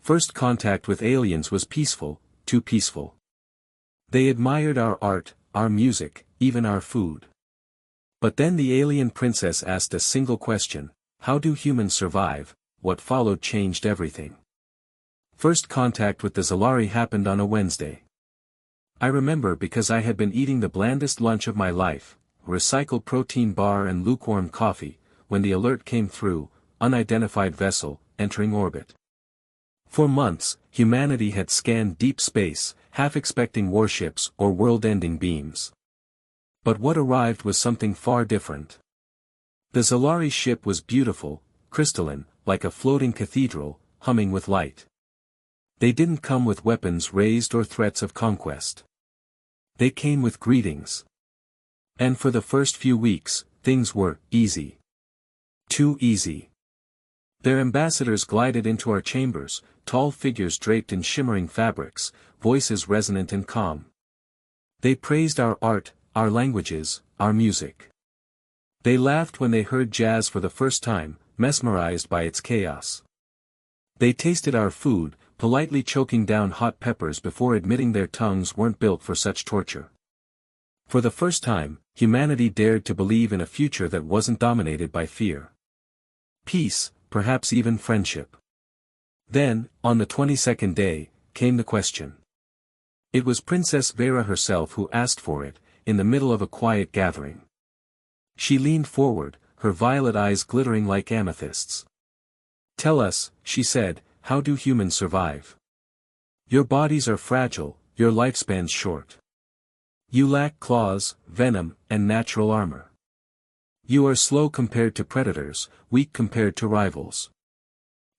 First contact with aliens was peaceful, too peaceful. They admired our art, our music, even our food. But then the alien princess asked a single question: how do humans survive? What followed changed everything. First contact with the Zelari happened on a Wednesday. I remember because I had been eating the blandest lunch of my life, a recycled protein bar and lukewarm coffee, when the alert came through: unidentified vessel, entering orbit. For months, humanity had scanned deep space, half expecting warships or world-ending beams. But what arrived was something far different. The Zelari ship was beautiful, crystalline, like a floating cathedral, humming with light. They didn't come with weapons raised or threats of conquest. They came with greetings. And for the first few weeks, things were easy. Too easy. Their ambassadors glided into our chambers, tall figures draped in shimmering fabrics, voices resonant and calm. They praised our art, our languages, our music. They laughed when they heard jazz for the first time, mesmerized by its chaos. They tasted our food, politely choking down hot peppers before admitting their tongues weren't built for such torture. For the first time, humanity dared to believe in a future that wasn't dominated by fear. Peace, perhaps even friendship. Then, on the 22nd day, came the question. It was Princess Vera herself who asked for it, in the middle of a quiet gathering. She leaned forward, her violet eyes glittering like amethysts. "Tell us," she said, "how do humans survive? Your bodies are fragile, your lifespan's short. You lack claws, venom, and natural armor. You are slow compared to predators, weak compared to rivals.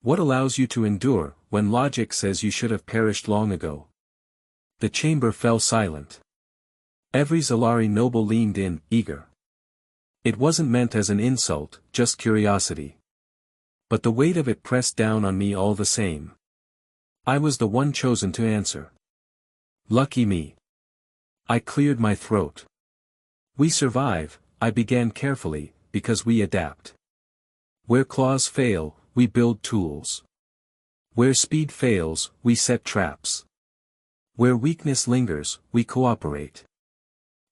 What allows you to endure, when logic says you should have perished long ago?" The chamber fell silent. Every Zelari noble leaned in, eager. It wasn't meant as an insult, just curiosity. But the weight of it pressed down on me all the same. I was the one chosen to answer. Lucky me. I cleared my throat. We survive, I began carefully, because we adapt. Where claws fail, we build tools. Where speed fails, we set traps. Where weakness lingers, we cooperate.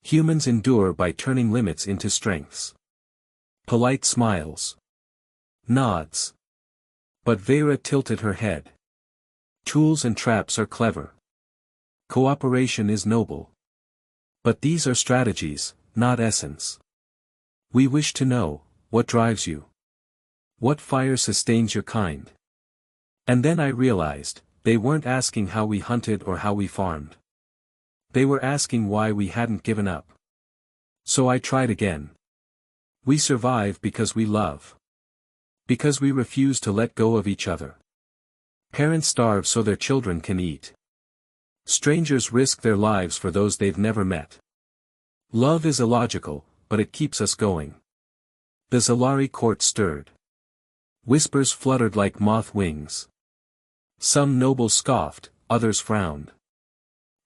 Humans endure by turning limits into strengths. Polite smiles. Nods. But Vera tilted her head. Tools and traps are clever. Cooperation is noble. But these are strategies, not essence. We wish to know, what drives you? What fire sustains your kind? And then I realized, they weren't asking how we hunted or how we farmed. They were asking why we hadn't given up. So I tried again. We survive because we love. Because we refuse to let go of each other. Parents starve so their children can eat. Strangers risk their lives for those they've never met. Love is illogical, but it keeps us going. The Zelari court stirred. Whispers fluttered like moth wings. Some nobles scoffed, others frowned.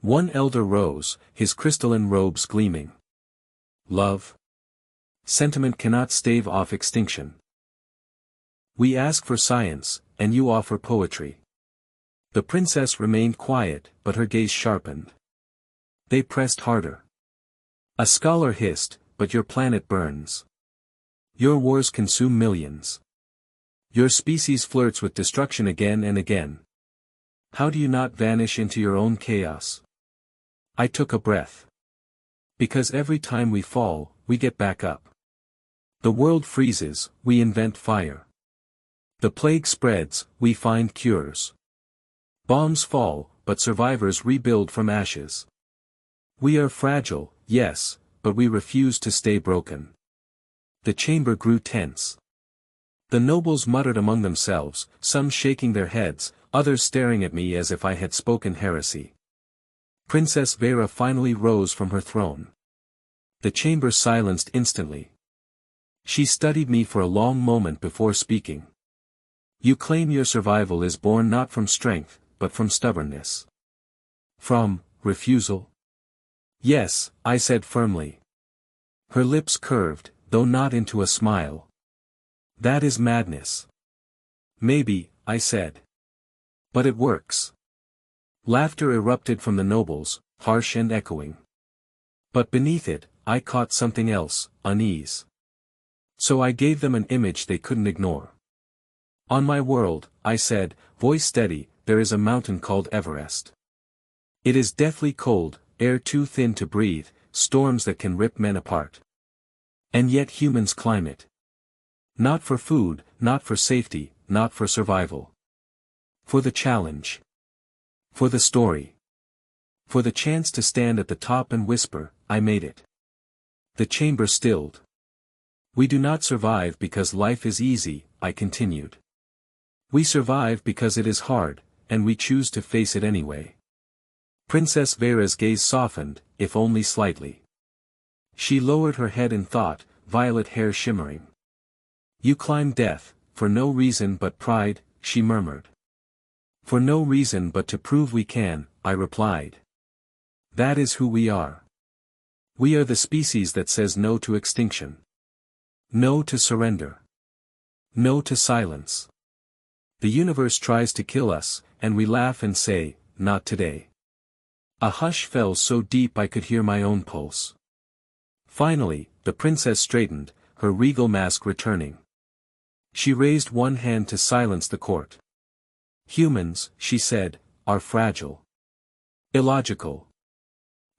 One elder rose, his crystalline robes gleaming. Love? Sentiment cannot stave off extinction. We ask for science, and you offer poetry. The princess remained quiet, but her gaze sharpened. They pressed harder. A scholar hissed, "But your planet burns. Your wars consume millions. Your species flirts with destruction again and again. How do you not vanish into your own chaos?" I took a breath. Because every time we fall, we get back up. The world freezes, we invent fire. The plague spreads, we find cures. Bombs fall, but survivors rebuild from ashes. We are fragile, yes, but we refuse to stay broken. The chamber grew tense. The nobles muttered among themselves, some shaking their heads, others staring at me as if I had spoken heresy. Princess Vera finally rose from her throne. The chamber silenced instantly. She studied me for a long moment before speaking. "You claim your survival is born not from strength, but from stubbornness. From refusal?" "Yes," I said firmly. Her lips curved, though not into a smile. "That is madness." "Maybe," I said. But it works. Laughter erupted from the nobles, harsh and echoing. But beneath it, I caught something else, unease. So I gave them an image they couldn't ignore. On my world, I said, voice steady, there is a mountain called Everest. It is deathly cold, air too thin to breathe, storms that can rip men apart. And yet humans climb it. Not for food, not for safety, not for survival. For the challenge. For the story. For the chance to stand at the top and whisper, I made it. The chamber stilled. We do not survive because life is easy, I continued. We survive because it is hard, and we choose to face it anyway. Princess Vera's gaze softened, if only slightly. She lowered her head in thought, violet hair shimmering. You climb death, for no reason but pride, she murmured. For no reason but to prove we can, I replied. That is who we are. We are the species that says no to extinction. No to surrender. No to silence. The universe tries to kill us, and we laugh and say, not today. A hush fell so deep I could hear my own pulse. Finally, the princess straightened, her regal mask returning. She raised one hand to silence the court. Humans, she said, are fragile. Illogical.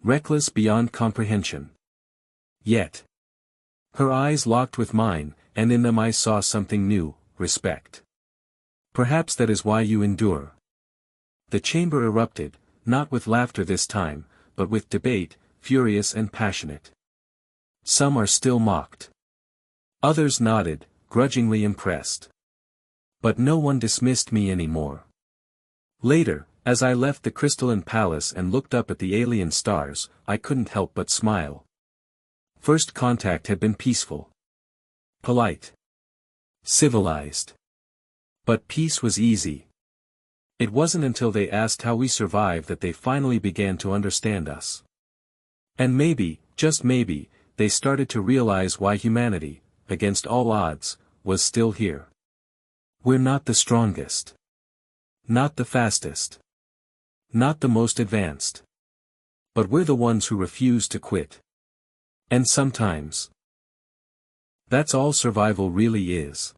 Reckless beyond comprehension. Yet. Her eyes locked with mine, and in them I saw something new, respect. Perhaps that is why you endure. The chamber erupted, not with laughter this time, but with debate, furious and passionate. Some are still mocked. Others nodded, grudgingly impressed. But no one dismissed me anymore. Later, as I left the crystalline palace and looked up at the alien stars, I couldn't help but smile. First contact had been peaceful. Polite. Civilized. But peace was easy. It wasn't until they asked how we survived that they finally began to understand us. And maybe, just maybe, they started to realize why humanity, against all odds, was still here. We're not the strongest. Not the fastest. Not the most advanced. But we're the ones who refuse to quit. And sometimes, that's all survival really is.